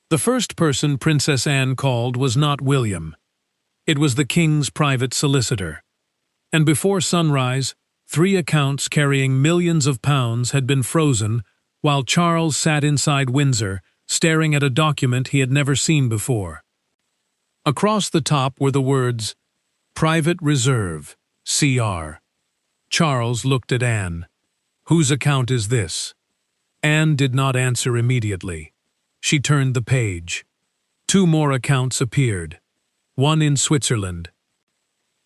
The first person Princess Anne called was not William. It was the king's private solicitor. And before sunrise, 3 accounts carrying millions of pounds had been frozen while Charles sat inside Windsor, staring at a document he had never seen before. Across the top were the words, Private Reserve, CR. Charles looked at Anne. Whose account is this? Anne did not answer immediately. She turned the page. 2 more accounts appeared. One in Switzerland.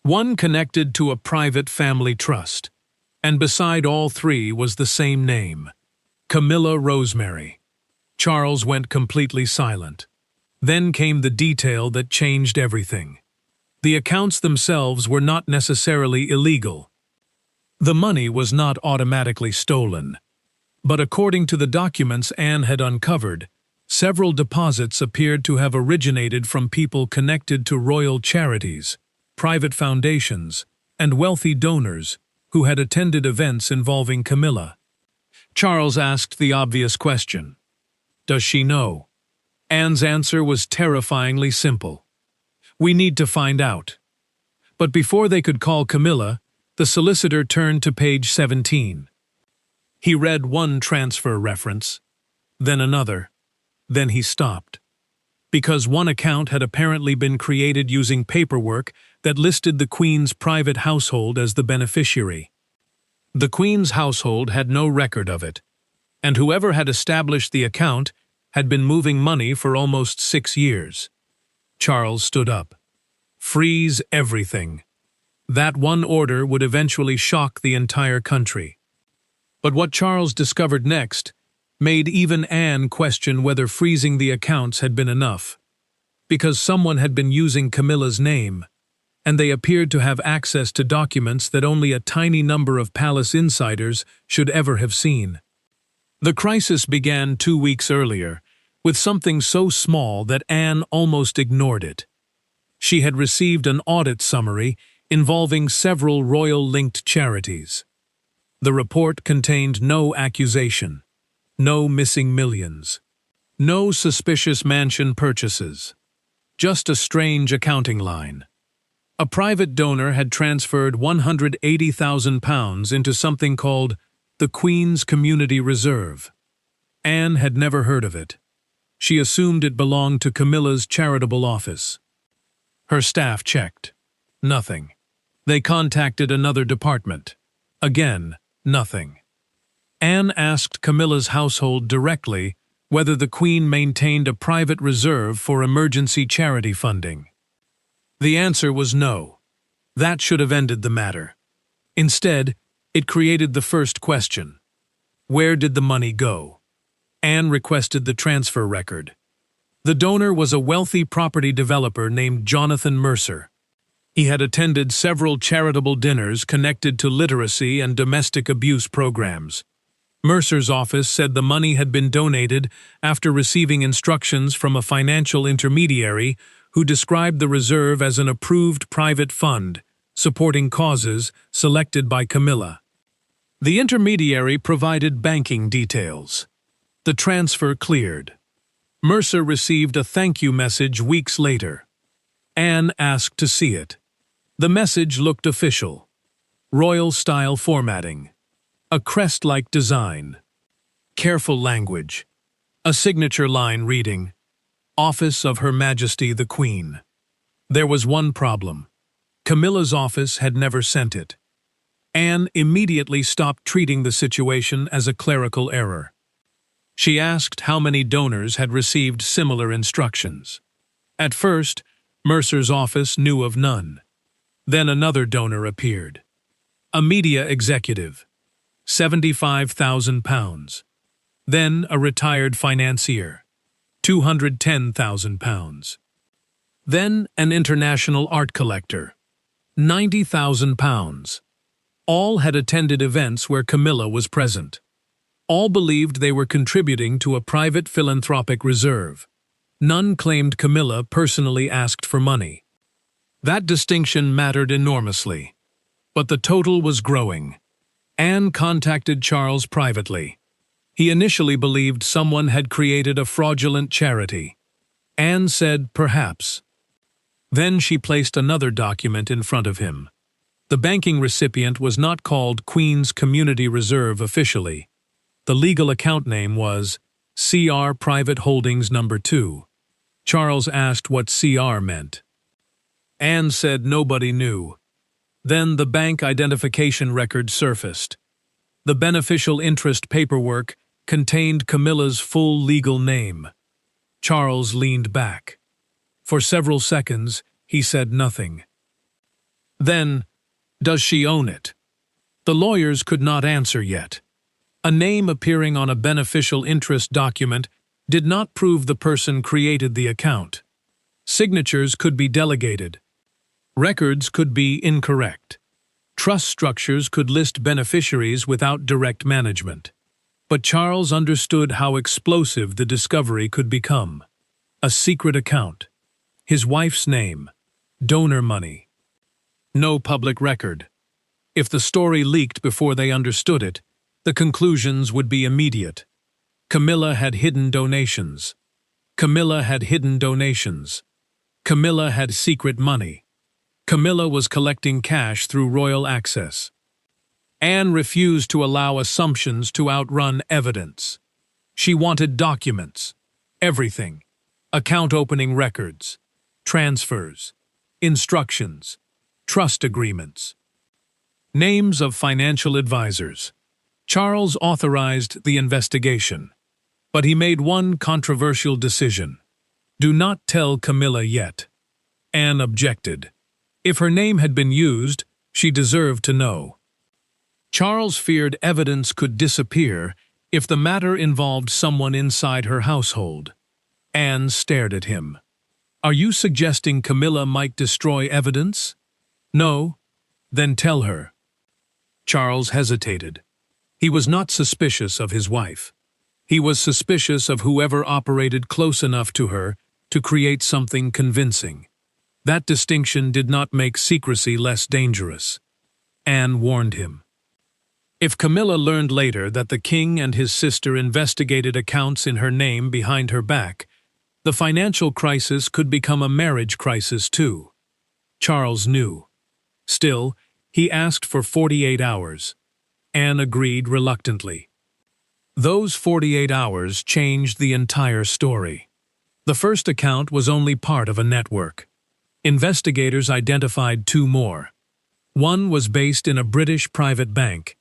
One connected to a private family trust. And beside all 3 was the same name, Camilla Rosemary. Charles went completely silent. Then came the detail that changed everything. The accounts themselves were not necessarily illegal. The money was not automatically stolen. But according to the documents Anne had uncovered, several deposits appeared to have originated from people connected to royal charities, private foundations, and wealthy donors who had attended events involving Camilla. Charles asked the obvious question. Does she know? Anne's answer was terrifyingly simple. We need to find out. But before they could call Camilla, the solicitor turned to page 17. He read one transfer reference, then another, then he stopped. Because one account had apparently been created using paperwork that listed the Queen's private household as the beneficiary. The Queen's household had no record of it, and whoever had established the account had been moving money for almost 6 years. Charles stood up. Freeze everything. That one order would eventually shock the entire country. But what Charles discovered next made even Anne question whether freezing the accounts had been enough. Because someone had been using Camilla's name, and they appeared to have access to documents that only a tiny number of palace insiders should ever have seen. The crisis began 2 weeks earlier, with something so small that Anne almost ignored it. She had received an audit summary involving several royal-linked charities. The report contained no accusation, no missing millions, no suspicious mansion purchases, just a strange accounting line. A private donor had transferred £180,000 into something called the Queen's Community Reserve. Anne had never heard of it. She assumed it belonged to Camilla's charitable office. Her staff checked. Nothing. They contacted another department. Again, nothing. Anne asked Camilla's household directly whether the Queen maintained a private reserve for emergency charity funding. The answer was no. That should have ended the matter. Instead, it created the first question. Where did the money go? Anne requested the transfer record. The donor was a wealthy property developer named Jonathan Mercer. He had attended several charitable dinners connected to literacy and domestic abuse programs. Mercer's office said the money had been donated after receiving instructions from a financial intermediary who described the reserve as an approved private fund, supporting causes selected by Camilla. The intermediary provided banking details. The transfer cleared. Mercer received a thank you message weeks later. Anne asked to see it. The message looked official. Royal-style formatting. A crest-like design. Careful language. A signature line reading, Office of Her Majesty the Queen. There was one problem. Camilla's office had never sent it. Anne immediately stopped treating the situation as a clerical error. She asked how many donors had received similar instructions. At first, Mercer's office knew of none. Then another donor appeared. A media executive. £75,000. Then a retired financier. £210,000. Then an international art collector. £90,000. All had attended events where Camilla was present. All believed they were contributing to a private philanthropic reserve. None claimed Camilla personally asked for money. That distinction mattered enormously. But the total was growing. Anne contacted Charles privately. He initially believed someone had created a fraudulent charity. Anne said, "Perhaps." Then she placed another document in front of him. The banking recipient was not called Queen's Community Reserve officially. The legal account name was CR Private Holdings No. 2. Charles asked what CR meant. Anne said nobody knew. Then the bank identification record surfaced. The beneficial interest paperwork contained Camilla's full legal name. Charles leaned back. For several seconds, he said nothing. Then, does she own it? The lawyers could not answer yet. A name appearing on a beneficial interest document did not prove the person created the account. Signatures could be delegated. Records could be incorrect. Trust structures could list beneficiaries without direct management. But Charles understood how explosive the discovery could become. A secret account. His wife's name. Donor money. No public record. If the story leaked before they understood it, the conclusions would be immediate. Camilla had hidden donations. Camilla had hidden donations. Camilla had secret money. Camilla was collecting cash through royal access. Anne refused to allow assumptions to outrun evidence. She wanted documents. Everything. Account opening records. Transfers. Instructions. Trust agreements. Names of financial advisors. Charles authorized the investigation. But he made one controversial decision. Do not tell Camilla yet. Anne objected. If her name had been used, she deserved to know. Charles feared evidence could disappear if the matter involved someone inside her household. Anne stared at him. Are you suggesting Camilla might destroy evidence? No? Then tell her. Charles hesitated. He was not suspicious of his wife. He was suspicious of whoever operated close enough to her to create something convincing. That distinction did not make secrecy less dangerous. Anne warned him. If Camilla learned later that the king and his sister investigated accounts in her name behind her back, the financial crisis could become a marriage crisis too. Charles knew. Still, he asked for 48 hours. Anne agreed reluctantly. Those 48 hours changed the entire story. The first account was only part of a network. Investigators identified two more. One was based in a British private bank.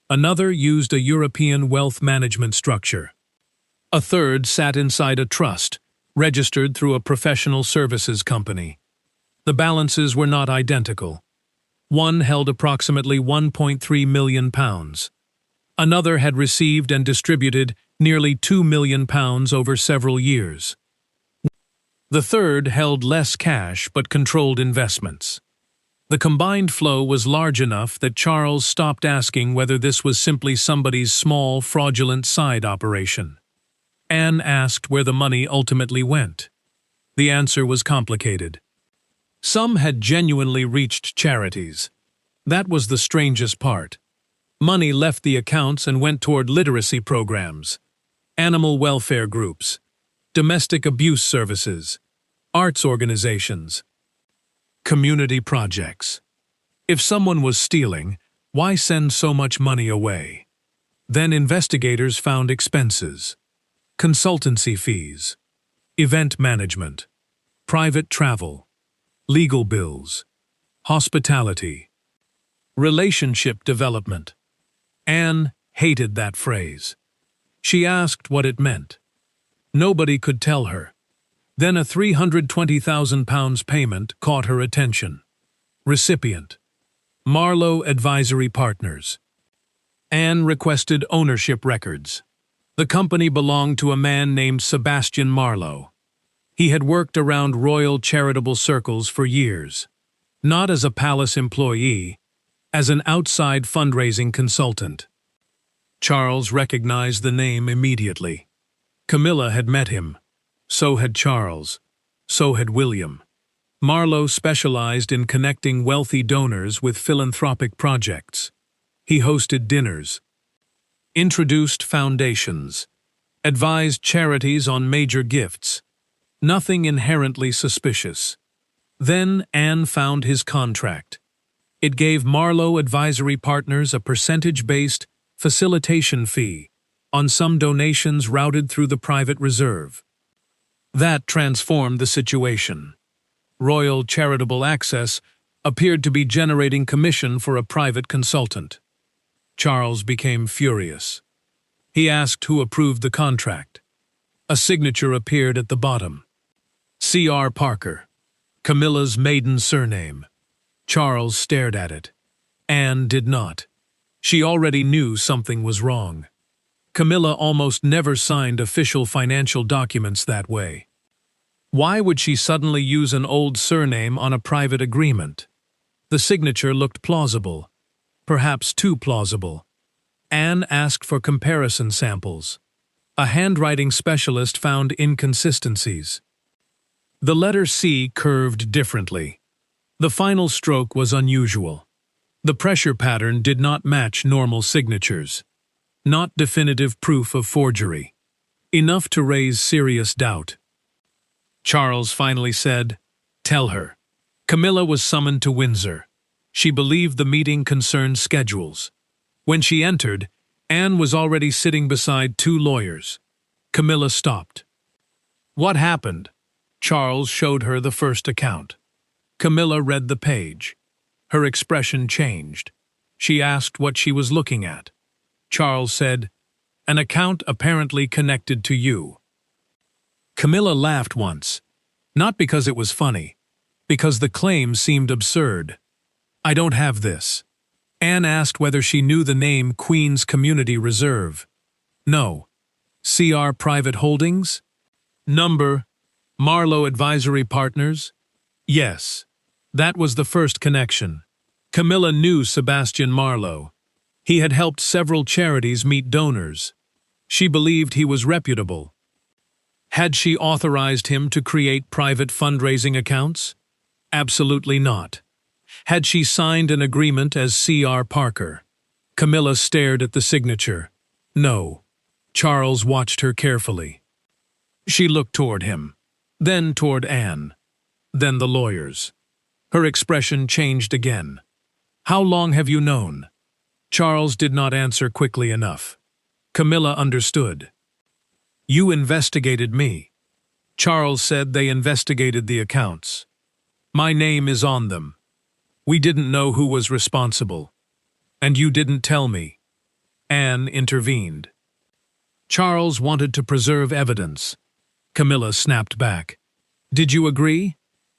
Another used a European wealth management structure. A third sat inside a trust, registered through a professional services company. The balances were not identical. One held approximately £1.3 million. Another had received and distributed nearly £2 million over several years. The third held less cash but controlled investments. The combined flow was large enough that Charles stopped asking whether this was simply somebody's small, fraudulent side operation. Anne asked where the money ultimately went. The answer was complicated. Some had genuinely reached charities. That was the strangest part. Money left the accounts and went toward literacy programs, animal welfare groups, domestic abuse services, arts organizations, community projects. If someone was stealing, why send so much money away? Then investigators found expenses, consultancy fees, event management, private travel, legal bills, hospitality, relationship development. Anne hated that phrase. She asked what it meant. Nobody could tell her. Then a £320,000 payment caught her attention. Recipient: Marlowe Advisory Partners. Anne requested ownership records. The company belonged to a man named Sebastian Marlowe. He had worked around royal charitable circles for years. Not as a palace employee, as an outside fundraising consultant. Charles recognized the name immediately. Camilla had met him. So had Charles. So had William. Marlowe specialized in connecting wealthy donors with philanthropic projects. He hosted dinners, introduced foundations, advised charities on major gifts. Nothing inherently suspicious. Then Anne found his contract. It gave Marlowe Advisory Partners a percentage-based facilitation fee on some donations routed through the private reserve. That transformed the situation. Royal Charitable Access appeared to be generating commission for a private consultant. Charles became furious. He asked who approved the contract. A signature appeared at the bottom. C.R. Parker, Camilla's maiden surname. Charles stared at it. Anne did not. She already knew something was wrong. Camilla almost never signed official financial documents that way. Why would she suddenly use an old surname on a private agreement? The signature looked plausible, perhaps too plausible. Anne asked for comparison samples. A handwriting specialist found inconsistencies. The letter C curved differently. The final stroke was unusual. The pressure pattern did not match normal signatures. Not definitive proof of forgery. Enough to raise serious doubt. Charles finally said, "Tell her." Camilla was summoned to Windsor. She believed the meeting concerned schedules. When she entered, Anne was already sitting beside two lawyers. Camilla stopped. "What happened?" Charles showed her the first account. Camilla read the page. Her expression changed. She asked what she was looking at. Charles said, "An account apparently connected to you." Camilla laughed once, not because it was funny, because the claim seemed absurd. "I don't have this." Anne asked whether she knew the name Queen's Community Reserve. "No." "C.R. Private Holdings?" "Number, Marlowe Advisory Partners?" "Yes." That was the first connection. Camilla knew Sebastian Marlowe. He had helped several charities meet donors. She believed he was reputable. Had she authorized him to create private fundraising accounts? Absolutely not. Had she signed an agreement as C.R. Parker? Camilla stared at the signature. No. Charles watched her carefully. She looked toward him, then toward Anne, then the lawyers. Her expression changed again. "How long have you known?" Charles did not answer quickly enough. Camilla understood. "You investigated me." Charles said they investigated the accounts. "My name is on them. We didn't know who was responsible. And you didn't tell me." Anne intervened. Charles wanted to preserve evidence. Camilla snapped back. "Did you agree?"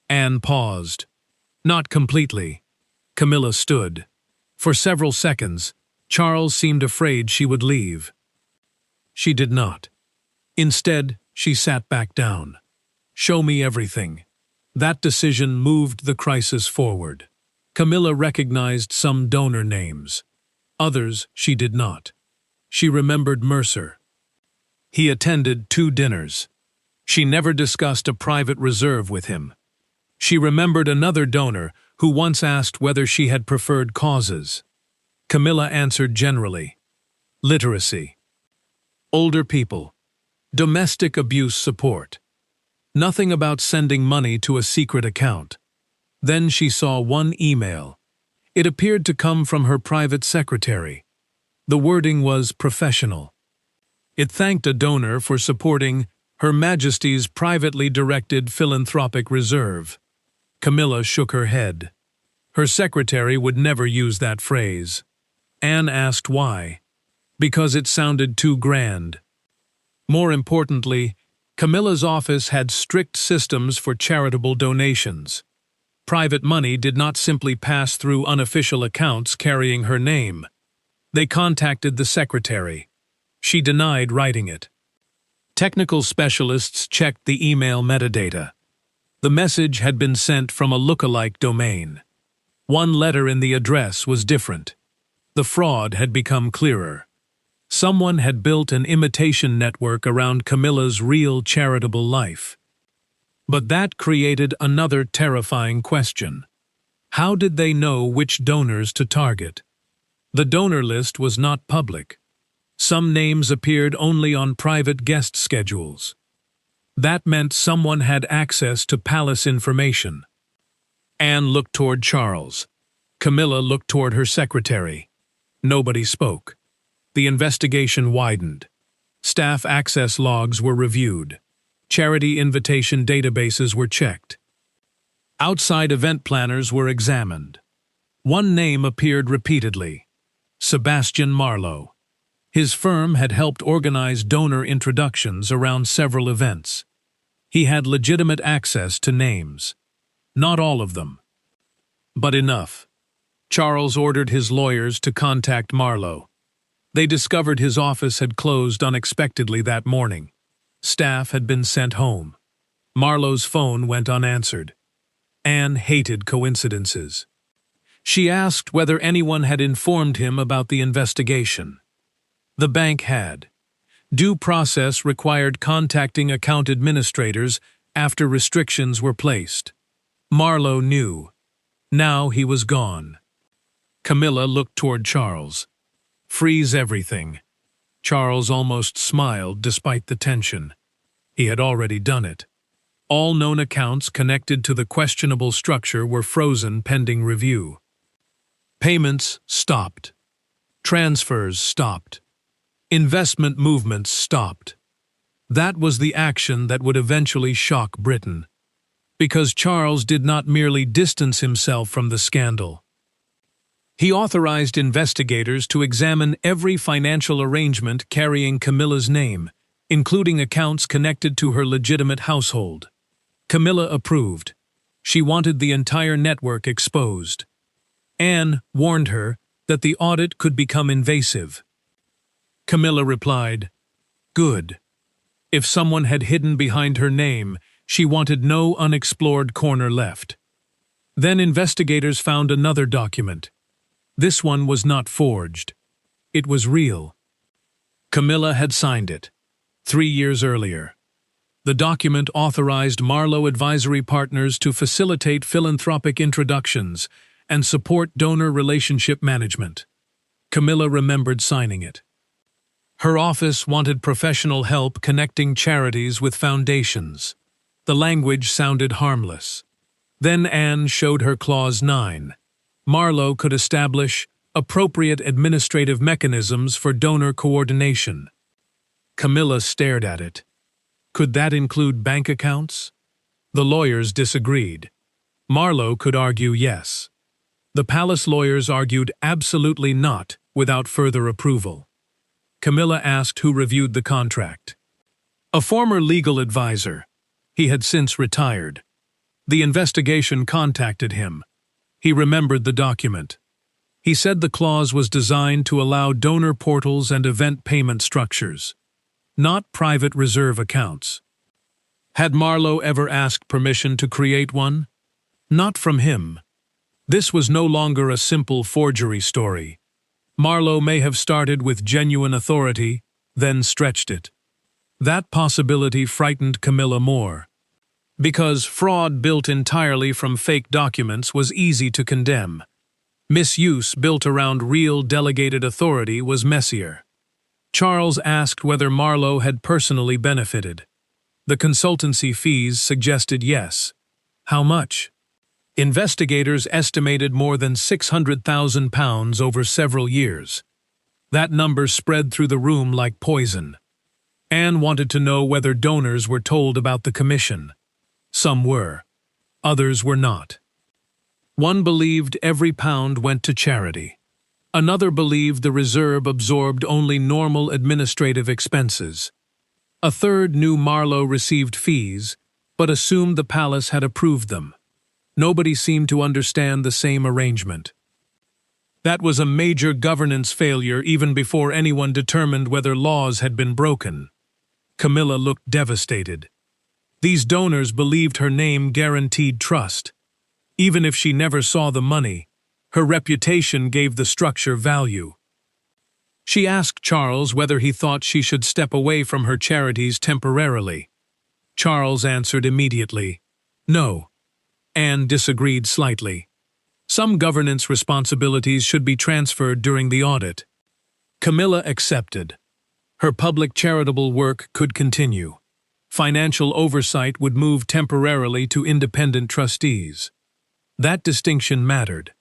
Anne paused. "Not completely." Camilla stood. For several seconds, Charles seemed afraid she would leave. She did not. Instead, she sat back down. "Show me everything." That decision moved the crisis forward. Camilla recognized some donor names. Others she did not. She remembered Mercer. He attended 2 dinners. She never discussed a private reserve with him. She remembered another donor who once asked whether she had preferred causes. Camilla answered generally. Literacy. Older people. Domestic abuse support. Nothing about sending money to a secret account. Then she saw one email. It appeared to come from her private secretary. The wording was professional. It thanked a donor for supporting Her Majesty's privately directed philanthropic reserve. Camilla shook her head. Her secretary would never use that phrase. Anne asked why. Because it sounded too grand. More importantly, Camilla's office had strict systems for charitable donations. Private money did not simply pass through unofficial accounts carrying her name. They contacted the secretary. She denied writing it. Technical specialists checked the email metadata. The message had been sent from a look-alike domain. One letter in the address was different. The fraud had become clearer. Someone had built an imitation network around Camilla's real charitable life. But that created another terrifying question. How did they know which donors to target? The donor list was not public. Some names appeared only on private guest schedules. That meant someone had access to palace information. Anne looked toward Charles. Camilla looked toward her secretary. Nobody spoke. The investigation widened. Staff access logs were reviewed. Charity invitation databases were checked. Outside event planners were examined. One name appeared repeatedly: Sebastian Marlowe. His firm had helped organize donor introductions around several events. He had legitimate access to names. Not all of them, but enough. Charles ordered his lawyers to contact Marlowe. They discovered his office had closed unexpectedly that morning. Staff had been sent home. Marlowe's phone went unanswered. Anne hated coincidences. She asked whether anyone had informed him about the investigation. The bank had. Due process required contacting account administrators after restrictions were placed. Marlowe knew. Now he was gone. Camilla looked toward Charles. Freeze everything. Charles almost smiled despite the tension. He had already done it. All known accounts connected to the questionable structure were frozen pending review. Payments stopped. Transfers stopped. Investment movements stopped. That was the action that would eventually shock Britain. Because Charles did not merely distance himself from the scandal. He authorized investigators to examine every financial arrangement carrying Camilla's name, including accounts connected to her legitimate household. Camilla approved. She wanted the entire network exposed. Anne warned her that the audit could become invasive. Camilla replied, "Good." If someone had hidden behind her name, she wanted no unexplored corner left. Then investigators found another document. This one was not forged. It was real. Camilla had signed it 3 years earlier. The document authorized Marlowe Advisory Partners to facilitate philanthropic introductions and support donor relationship management. Camilla remembered signing it. Her office wanted professional help connecting charities with foundations. The language sounded harmless. Then Anne showed her Clause 9. Marlowe could establish appropriate administrative mechanisms for donor coordination. Camilla stared at it. Could that include bank accounts? The lawyers disagreed. Marlowe could argue yes. The palace lawyers argued absolutely not without further approval. Camilla asked who reviewed the contract. A former legal advisor. He had since retired. The investigation contacted him. He remembered the document. He said the clause was designed to allow donor portals and event payment structures, not private reserve accounts. Had Marlowe ever asked permission to create one? Not from him. This was no longer a simple forgery story. Marlowe may have started with genuine authority, then stretched it. That possibility frightened Camilla more. Because fraud built entirely from fake documents was easy to condemn. Misuse built around real delegated authority was messier. Charles asked whether Marlowe had personally benefited. The consultancy fees suggested yes. How much? Investigators estimated more than £600,000 over several years. That number spread through the room like poison. Anne wanted to know whether donors were told about the commission. Some were. Others were not. One believed every pound went to charity. Another believed the reserve absorbed only normal administrative expenses. A third knew Marlowe received fees, but assumed the palace had approved them. Nobody seemed to understand the same arrangement. That was a major governance failure even before anyone determined whether laws had been broken. Camilla looked devastated. These donors believed her name guaranteed trust. Even if she never saw the money, her reputation gave the structure value. She asked Charles whether he thought she should step away from her charities temporarily. Charles answered immediately, "No." Anne disagreed slightly. Some governance responsibilities should be transferred during the audit. Camilla accepted. Her public charitable work could continue. Financial oversight would move temporarily to independent trustees. That distinction mattered.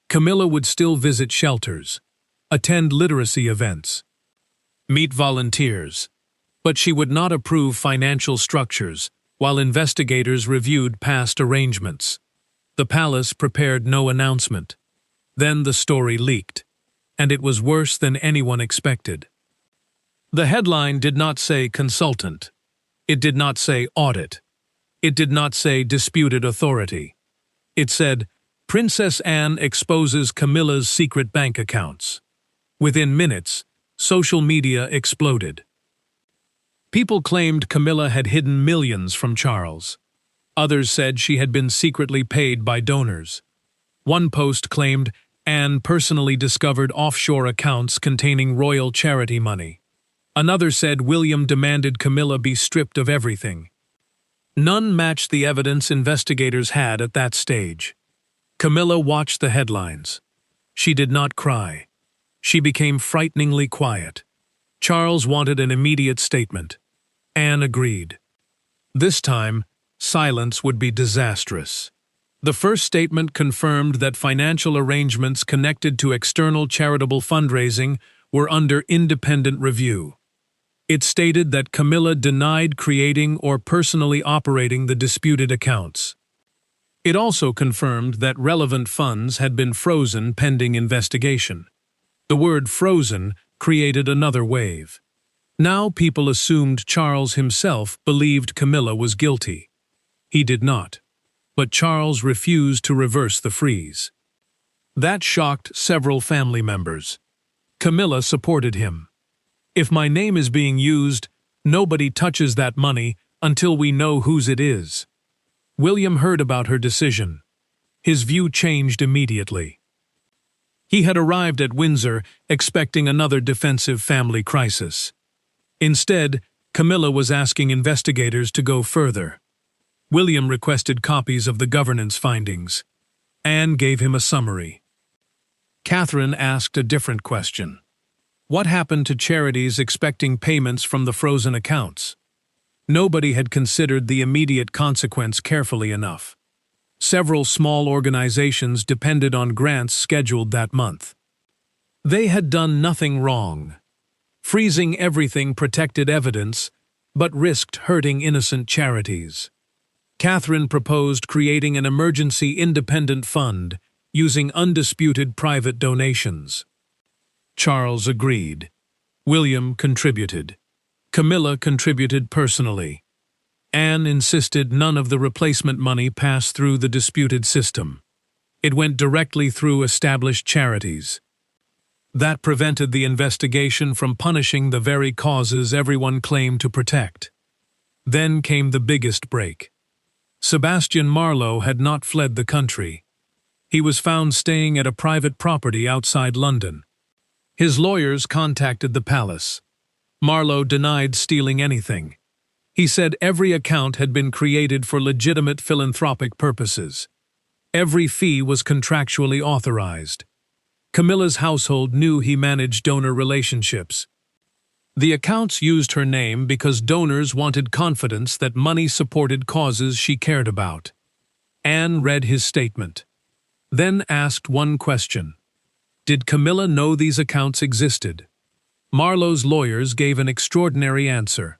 Camilla would still visit shelters, attend literacy events, meet volunteers, but she would not approve financial structures while investigators reviewed past arrangements. The palace prepared no announcement. Then the story leaked, and it was worse than anyone expected. The headline did not say consultant. It did not say audit. It did not say disputed authority. It said, Princess Anne exposes Camilla's secret bank accounts. Within minutes, social media exploded. People claimed Camilla had hidden millions from Charles. Others said she had been secretly paid by donors. One post claimed Anne personally discovered offshore accounts containing royal charity money. Another said William demanded Camilla be stripped of everything. None matched the evidence investigators had at that stage. Camilla watched the headlines. She did not cry. She became frighteningly quiet. Charles wanted an immediate statement. Anne agreed. This time, silence would be disastrous. The first statement confirmed that financial arrangements connected to external charitable fundraising were under independent review. It stated that Camilla denied creating or personally operating the disputed accounts. It also confirmed that relevant funds had been frozen pending investigation. The word frozen created another wave. Now people assumed Charles himself believed Camilla was guilty. He did not. But Charles refused to reverse the freeze. That shocked several family members. Camilla supported him. If my name is being used, nobody touches that money until we know whose it is. William heard about her decision. His view changed immediately. He had arrived at Windsor expecting another defensive family crisis. Instead, Camilla was asking investigators to go further. William requested copies of the governance findings. Anne gave him a summary. Catherine asked a different question. What happened to charities expecting payments from the frozen accounts? Nobody had considered the immediate consequence carefully enough. Several small organizations depended on grants scheduled that month. They had done nothing wrong. Freezing everything protected evidence, but risked hurting innocent charities. Catherine proposed creating an emergency independent fund using undisputed private donations. Charles agreed. William contributed. Camilla contributed personally. Anne insisted none of the replacement money pass through the disputed system. It went directly through established charities. That prevented the investigation from punishing the very causes everyone claimed to protect. Then came the biggest break. Sebastian Marlowe had not fled the country. He was found staying at a private property outside London. His lawyers contacted the palace. Marlowe denied stealing anything. He said every account had been created for legitimate philanthropic purposes. Every fee was contractually authorized. Camilla's household knew he managed donor relationships. The accounts used her name because donors wanted confidence that money supported causes she cared about. Anne read his statement, then asked one question. Did Camilla know these accounts existed? Marlowe's lawyers gave an extraordinary answer.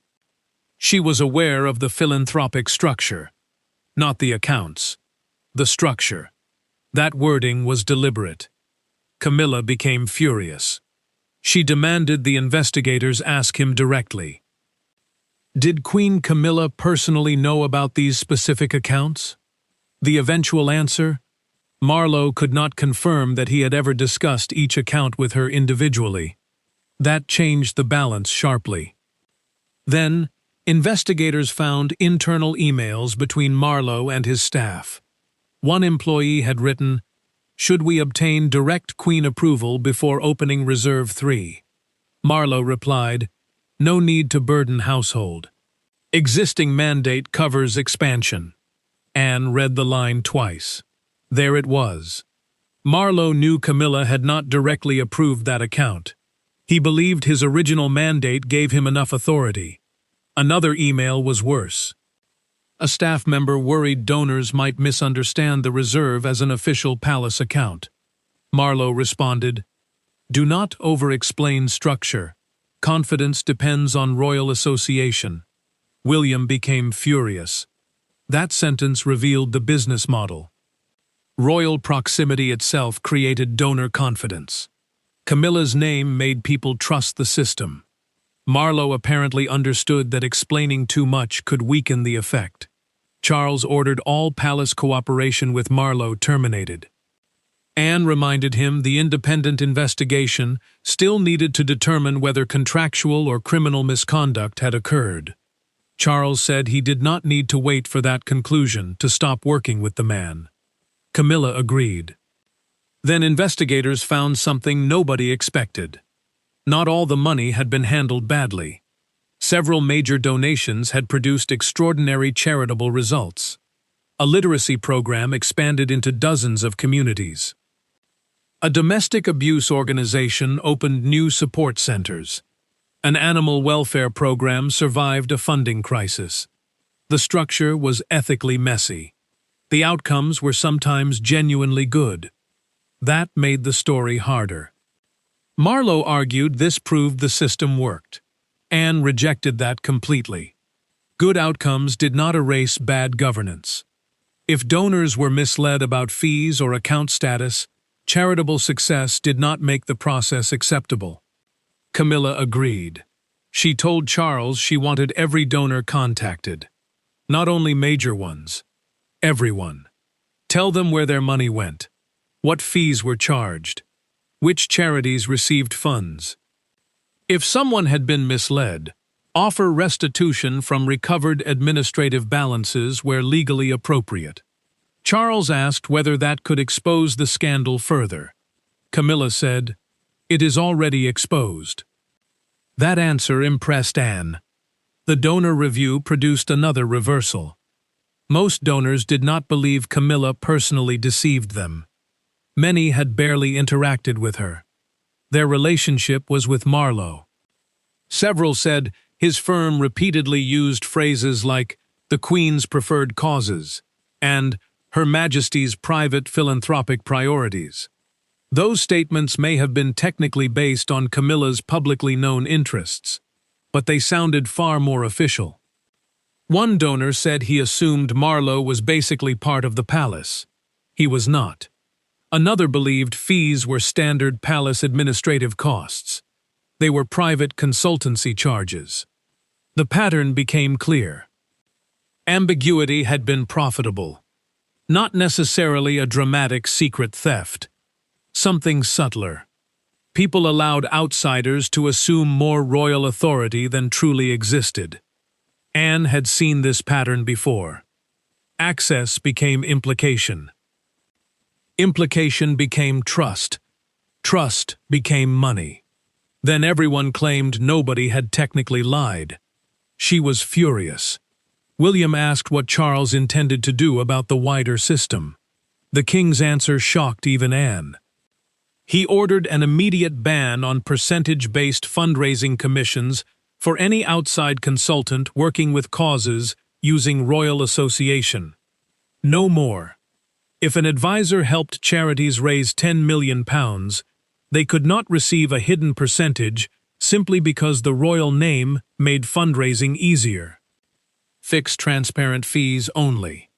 She was aware of the philanthropic structure, not the accounts. The structure. That wording was deliberate. Camilla became furious. She demanded the investigators ask him directly. Did Queen Camilla personally know about these specific accounts? The eventual answer? Marlowe could not confirm that he had ever discussed each account with her individually. That changed the balance sharply. Then, investigators found internal emails between Marlowe and his staff. One employee had written, "Should we obtain direct Queen approval before opening Reserve 3?" Marlowe replied, "No need to burden household. Existing mandate covers expansion." Anne read the line twice. There it was. Marlowe knew Camilla had not directly approved that account. He believed his original mandate gave him enough authority. Another email was worse. A staff member worried donors might misunderstand the reserve as an official palace account. Marlowe responded, "Do not over-explain structure. Confidence depends on royal association." William became furious. That sentence revealed the business model. Royal proximity itself created donor confidence. Camilla's name made people trust the system. Marlowe apparently understood that explaining too much could weaken the effect. Charles ordered all palace cooperation with Marlowe terminated. Anne reminded him the independent investigation still needed to determine whether contractual or criminal misconduct had occurred. Charles said he did not need to wait for that conclusion to stop working with the man. Camilla agreed. Then investigators found something nobody expected. Not all the money had been handled badly. Several major donations had produced extraordinary charitable results. A literacy program expanded into dozens of communities. A domestic abuse organization opened new support centers. An animal welfare program survived a funding crisis. The structure was ethically messy. The outcomes were sometimes genuinely good. That made the story harder. Marlowe argued this proved the system worked. Anne rejected that completely. Good outcomes did not erase bad governance. If donors were misled about fees or account status, charitable success did not make the process acceptable. Camilla agreed. She told Charles she wanted every donor contacted. Not only major ones. Everyone. Tell them where their money went. What fees were charged. Which charities received funds. If someone had been misled, offer restitution from recovered administrative balances where legally appropriate. Charles asked whether that could expose the scandal further. Camilla said, "It is already exposed." That answer impressed Anne. The donor review produced another reversal. Most donors did not believe Camilla personally deceived them. Many had barely interacted with her. Their relationship was with Marlowe. Several said his firm repeatedly used phrases like "the Queen's preferred causes" and "Her Majesty's private philanthropic priorities." Those statements may have been technically based on Camilla's publicly known interests, but they sounded far more official. One donor said he assumed Marlowe was basically part of the palace. He was not. Another believed fees were standard palace administrative costs. They were private consultancy charges. The pattern became clear. Ambiguity had been profitable. Not necessarily a dramatic secret theft. Something subtler. People allowed outsiders to assume more royal authority than truly existed. Anne had seen this pattern before. Access became implication. Implication became trust. Trust became money. Then everyone claimed nobody had technically lied. She was furious. William asked what Charles intended to do about the wider system. The king's answer shocked even Anne. He ordered an immediate ban on percentage-based fundraising commissions for any outside consultant working with causes using royal association. No more. If an advisor helped charities raise £10 million, they could not receive a hidden percentage simply because the royal name made fundraising easier. Fixed transparent fees only.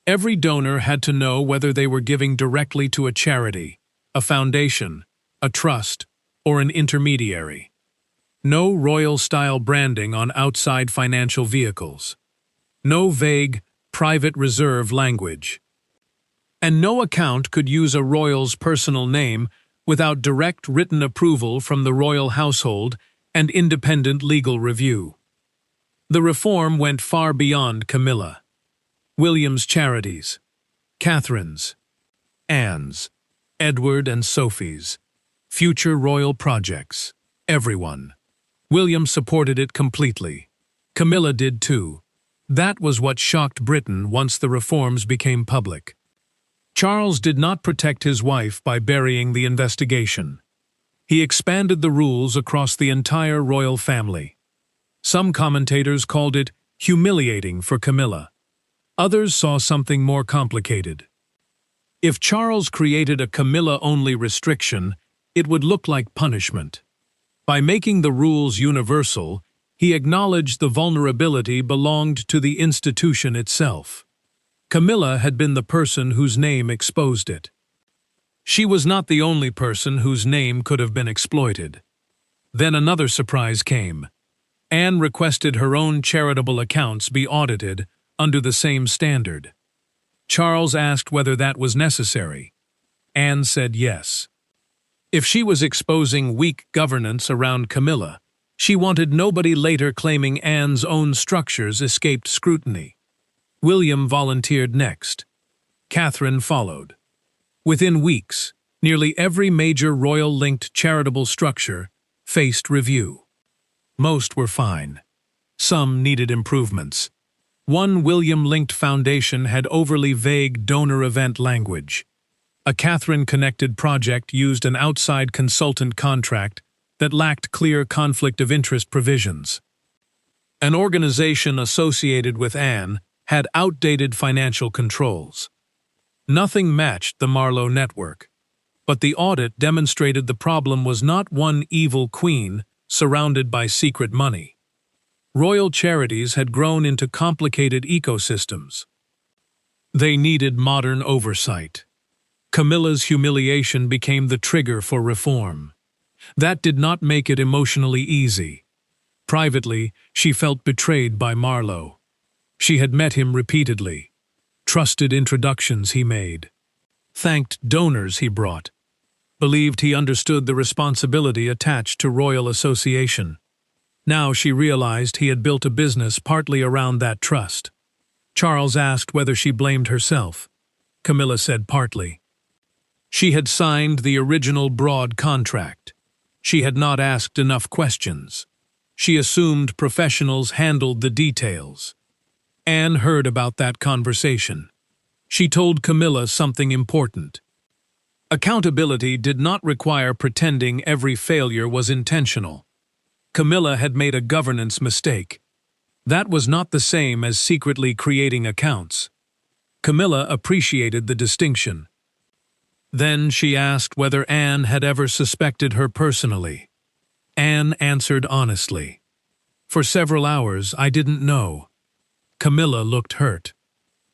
Every donor had to know whether they were giving directly to a charity, a foundation, a trust, or an intermediary. No royal-style branding on outside financial vehicles. No vague, private reserve language. And no account could use a royal's personal name without direct written approval from the royal household and independent legal review. The reform went far beyond Camilla. William's charities, Catherine's, Anne's, Edward and Sophie's, future royal projects, everyone. William supported it completely. Camilla did too. That was what shocked Britain once the reforms became public. Charles did not protect his wife by burying the investigation. He expanded the rules across the entire royal family. Some commentators called it humiliating for Camilla. Others saw something more complicated. If Charles created a Camilla-only restriction, it would look like punishment. By making the rules universal, he acknowledged the vulnerability belonged to the institution itself. Camilla had been the person whose name exposed it. She was not the only person whose name could have been exploited. Then another surprise came. Anne requested her own charitable accounts be audited under the same standard. Charles asked whether that was necessary. Anne said yes. If she was exposing weak governance around Camilla, she wanted nobody later claiming Anne's own structures escaped scrutiny. William volunteered next. Catherine followed. Within weeks, nearly every major royal-linked charitable structure faced review. Most were fine. Some needed improvements. One William-linked foundation had overly vague donor event language. A Catherine-connected project used an outside consultant contract that lacked clear conflict of interest provisions. An organization associated with Anne had outdated financial controls. Nothing matched the Marlowe network, but the audit demonstrated the problem was not one evil queen surrounded by secret money. Royal charities had grown into complicated ecosystems. They needed modern oversight. Camilla's humiliation became the trigger for reform. That did not make it emotionally easy. Privately, she felt betrayed by Marlowe. She had met him repeatedly, trusted introductions he made, thanked donors he brought, believed he understood the responsibility attached to royal association. Now she realized he had built a business partly around that trust. Charles asked whether she blamed herself. Camilla said partly. She had signed the original broad contract. She had not asked enough questions. She assumed professionals handled the details. Anne heard about that conversation. She told Camilla something important. Accountability did not require pretending every failure was intentional. Camilla had made a governance mistake. That was not the same as secretly creating accounts. Camilla appreciated the distinction. Then she asked whether Anne had ever suspected her personally. Anne answered honestly. For several hours, I didn't know. Camilla looked hurt.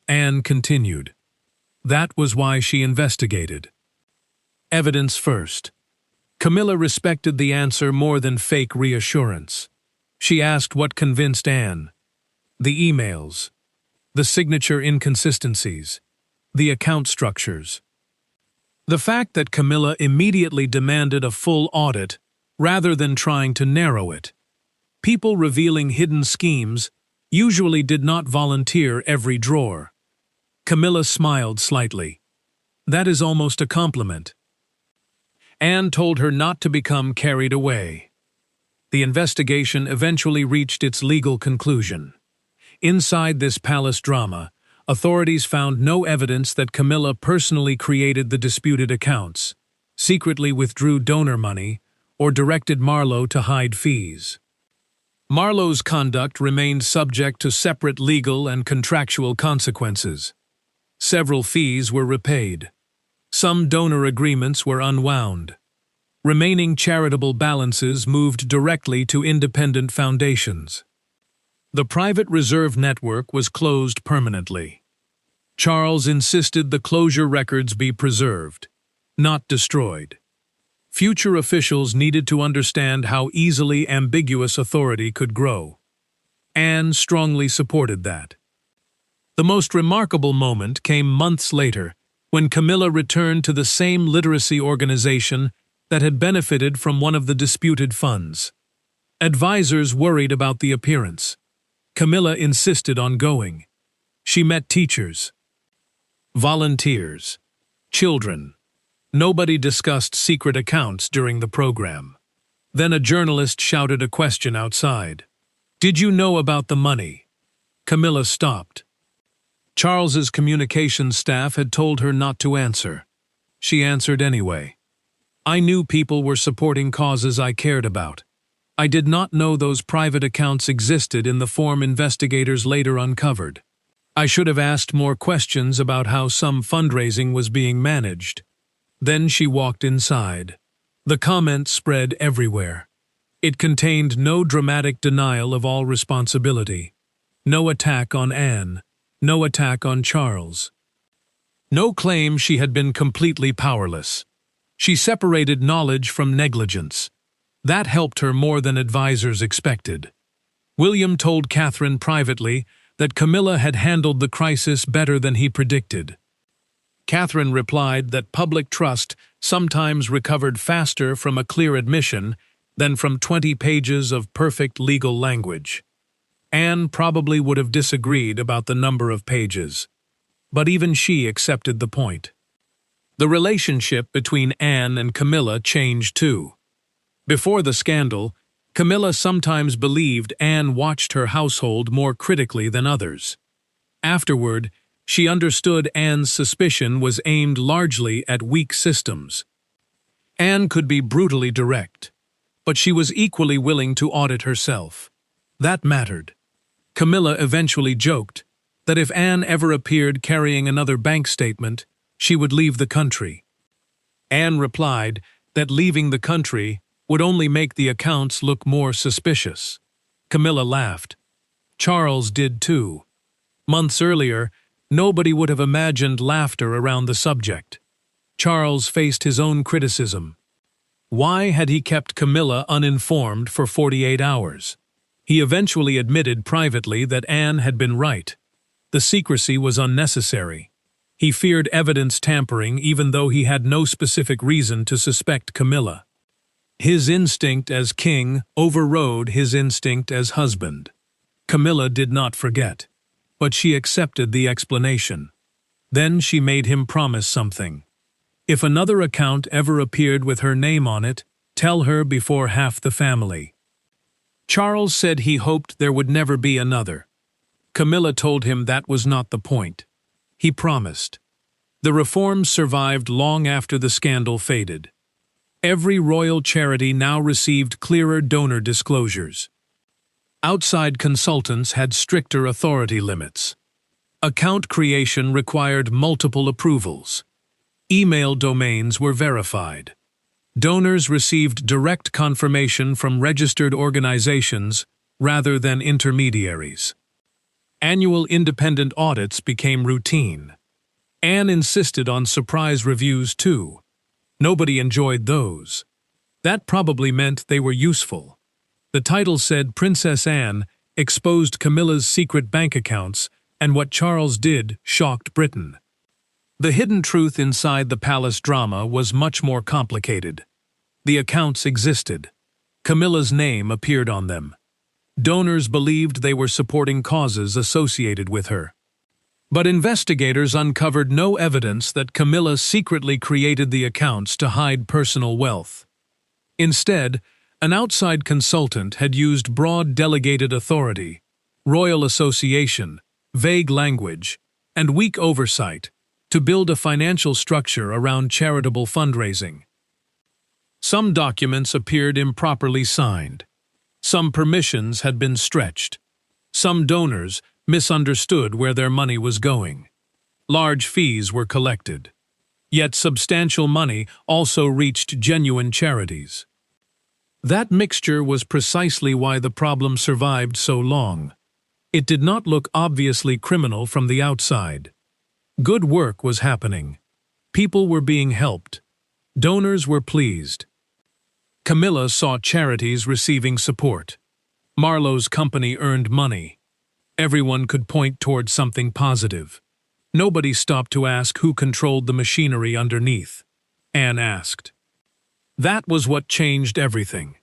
Anne continued. That was why she investigated. Evidence first. Camilla respected the answer more than fake reassurance. She asked what convinced Anne. The emails, the signature inconsistencies, the account structures. The fact that Camilla immediately demanded a full audit rather than trying to narrow it. People revealing hidden schemes usually did not volunteer every drawer. Camilla smiled slightly. That is almost a compliment. Anne told her not to become carried away. The investigation eventually reached its legal conclusion. Inside this palace drama, authorities found no evidence that Camilla personally created the disputed accounts, secretly withdrew donor money, or directed Marlowe to hide fees. Marlowe's conduct remained subject to separate legal and contractual consequences. Several fees were repaid. Some donor agreements were unwound. Remaining charitable balances moved directly to independent foundations. The private reserve network was closed permanently. Charles insisted the closure records be preserved, not destroyed. Future officials needed to understand how easily ambiguous authority could grow. Anne strongly supported that. The most remarkable moment came months later, when Camilla returned to the same literacy organization that had benefited from one of the disputed funds. Advisors worried about the appearance. Camilla insisted on going. She met teachers, volunteers, children. Nobody discussed secret accounts during the program. Then a journalist shouted a question outside. "Did you know about the money?" Camilla stopped. Charles's communications staff had told her not to answer. She answered anyway. "I knew people were supporting causes I cared about. I did not know those private accounts existed in the form investigators later uncovered. I should have asked more questions about how some fundraising was being managed. Then she walked inside. The comments spread everywhere. It contained no dramatic denial of all responsibility. No attack on Anne. No attack on Charles. No claim she had been completely powerless. She separated knowledge from negligence. That helped her more than advisors expected. William told Catherine privately that Camilla had handled the crisis better than he predicted. Catherine replied that public trust sometimes recovered faster from a clear admission than from 20 pages of perfect legal language. Anne probably would have disagreed about the number of pages, but even she accepted the point. The relationship between Anne and Camilla changed too. Before the scandal, Camilla sometimes believed Anne watched her household more critically than others. Afterward, she understood Anne's suspicion was aimed largely at weak systems. Anne could be brutally direct, but she was equally willing to audit herself. That mattered. Camilla eventually joked that if Anne ever appeared carrying another bank statement, she would leave the country. Anne replied that leaving the country would only make the accounts look more suspicious. Camilla laughed. Charles did too. Months earlier, nobody would have imagined laughter around the subject. Charles faced his own criticism. Why had he kept Camilla uninformed for 48 hours? He eventually admitted privately that Anne had been right. The secrecy was unnecessary. He feared evidence tampering even though he had no specific reason to suspect Camilla. His instinct as king overrode his instinct as husband. Camilla did not forget, but she accepted the explanation. Then she made him promise something. If another account ever appeared with her name on it, tell her before half the family. Charles said he hoped there would never be another. Camilla told him that was not the point. He promised. The reforms survived long after the scandal faded. Every royal charity now received clearer donor disclosures. Outside consultants had stricter authority limits. Account creation required multiple approvals. Email domains were verified. Donors received direct confirmation from registered organizations rather than intermediaries. Annual independent audits became routine. Anne insisted on surprise reviews too. Nobody enjoyed those. That probably meant they were useful. The title said Princess Anne exposed Camilla's secret bank accounts, and what Charles did shocked Britain. The hidden truth inside the palace drama was much more complicated. The accounts existed. Camilla's name appeared on them. Donors believed they were supporting causes associated with her. But investigators uncovered no evidence that Camilla secretly created the accounts to hide personal wealth. Instead, an outside consultant had used broad delegated authority, royal association, vague language, and weak oversight to build a financial structure around charitable fundraising. Some documents appeared improperly signed. Some permissions had been stretched. Some donors misunderstood where their money was going. Large fees were collected. Yet substantial money also reached genuine charities. That mixture was precisely why the problem survived so long. It did not look obviously criminal from the outside. Good work was happening. People were being helped. Donors were pleased. Camilla saw charities receiving support. Marlowe's company earned money. Everyone could point toward something positive. Nobody stopped to ask who controlled the machinery underneath. Anne asked. That was what changed everything.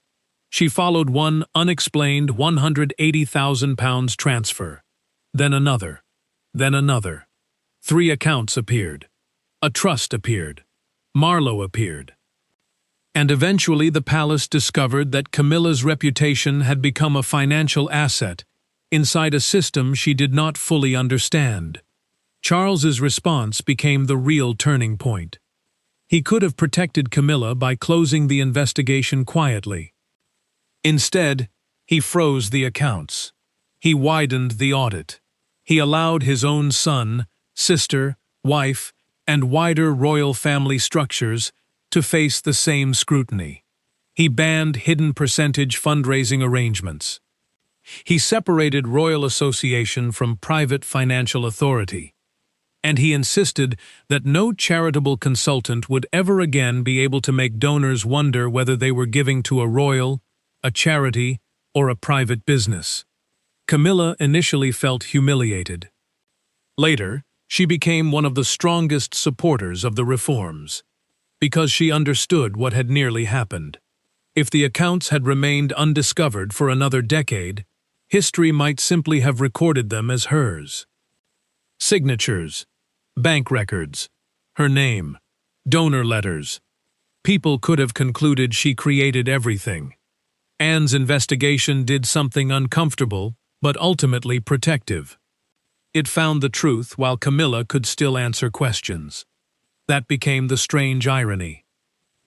She followed one unexplained £180,000 transfer. Then another. Then another. 3 accounts appeared. A trust appeared. Marlowe appeared. And eventually the palace discovered that Camilla's reputation had become a financial asset inside a system she did not fully understand. Charles's response became the real turning point. He could have protected Camilla by closing the investigation quietly. Instead, he froze the accounts. He widened the audit. He allowed his own son, sister, wife, and wider royal family structures to face the same scrutiny. He banned hidden percentage fundraising arrangements. He separated royal association from private financial authority. And he insisted that no charitable consultant would ever again be able to make donors wonder whether they were giving to a royal, a charity, or a private business. Camilla initially felt humiliated. Later, she became one of the strongest supporters of the reforms, because she understood what had nearly happened. If the accounts had remained undiscovered for another decade, history might simply have recorded them as hers. Signatures, bank records, her name, donor letters. People could have concluded she created everything. Anne's investigation did something uncomfortable, but ultimately protective. It found the truth while Camilla could still answer questions. That became the strange irony.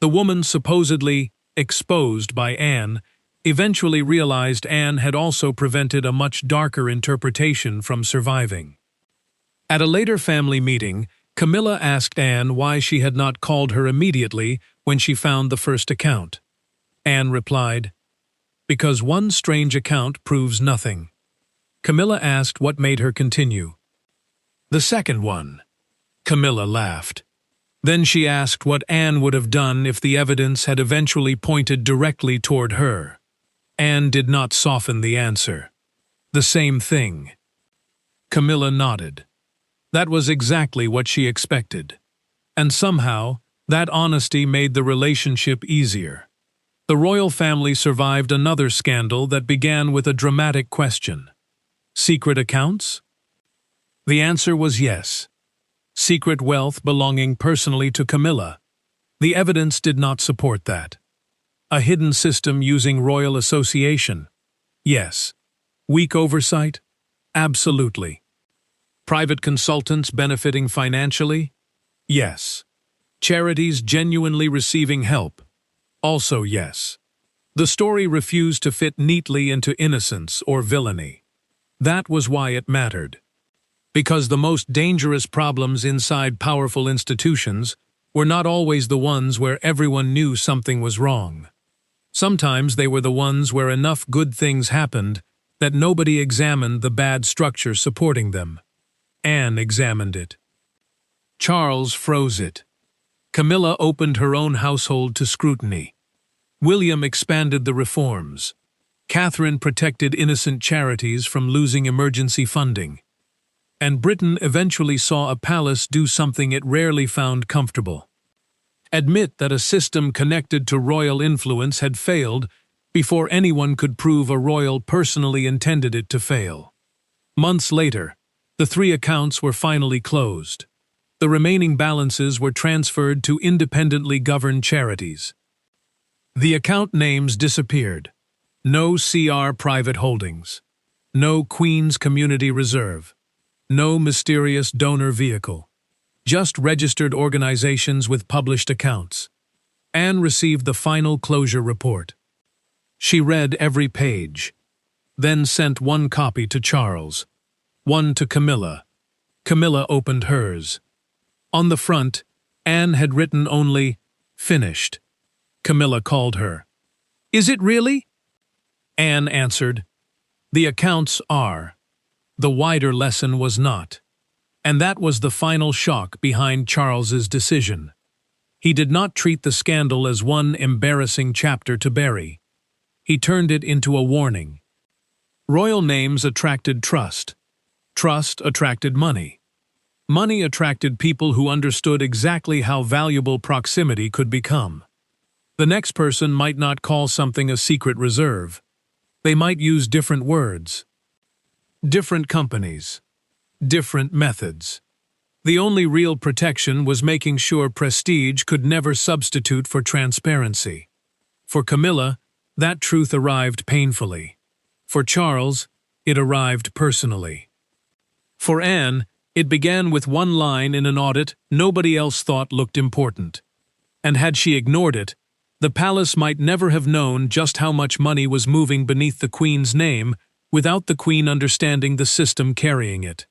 The woman supposedly exposed by Anne eventually realized Anne had also prevented a much darker interpretation from surviving. At a later family meeting, Camilla asked Anne why she had not called her immediately when she found the first account. Anne replied, "Because one strange account proves nothing." Camilla asked what made her continue. "The second one." Camilla laughed. Then she asked what Anne would have done if the evidence had eventually pointed directly toward her. Anne did not soften the answer. "The same thing." Camilla nodded. That was exactly what she expected. And somehow, that honesty made the relationship easier. The royal family survived another scandal that began with a dramatic question. Secret accounts? The answer was yes. Secret wealth belonging personally to Camilla. The evidence did not support that. A hidden system using royal association? Yes. Weak oversight? Absolutely. Private consultants benefiting financially? Yes. Charities genuinely receiving help? Also yes. The story refused to fit neatly into innocence or villainy. That was why it mattered. Because the most dangerous problems inside powerful institutions were not always the ones where everyone knew something was wrong. Sometimes they were the ones where enough good things happened that nobody examined the bad structure supporting them. Anne examined it. Charles froze it. Camilla opened her own household to scrutiny. William expanded the reforms. Catherine protected innocent charities from losing emergency funding. And Britain eventually saw a palace do something it rarely found comfortable. Admit that a system connected to royal influence had failed before anyone could prove a royal personally intended it to fail. Months later, the 3 accounts were finally closed. The remaining balances were transferred to independently governed charities. The account names disappeared. No CR private holdings. No Queen's Community Reserve. No mysterious donor vehicle. Just registered organizations with published accounts. Anne received the final closure report. She read every page, then sent 1 copy to Charles, 1 to Camilla. Camilla opened hers. On the front, Anne had written only, "Finished." Camilla called her. "Is it really?" Anne answered, "The accounts are. The wider lesson was not." And that was the final shock behind Charles's decision. He did not treat the scandal as one embarrassing chapter to bury. He turned it into a warning. Royal names attracted trust. Trust attracted money. Money attracted people who understood exactly how valuable proximity could become. The next person might not call something a secret reserve. They might use different words. Different companies. Different methods. The only real protection was making sure prestige could never substitute for transparency. For Camilla, that truth arrived painfully. For Charles, it arrived personally. For Anne, it began with 1 line in an audit nobody else thought looked important. And had she ignored it, The palace might never have known just how much money was moving beneath the Queen's name without the Queen understanding the system carrying it.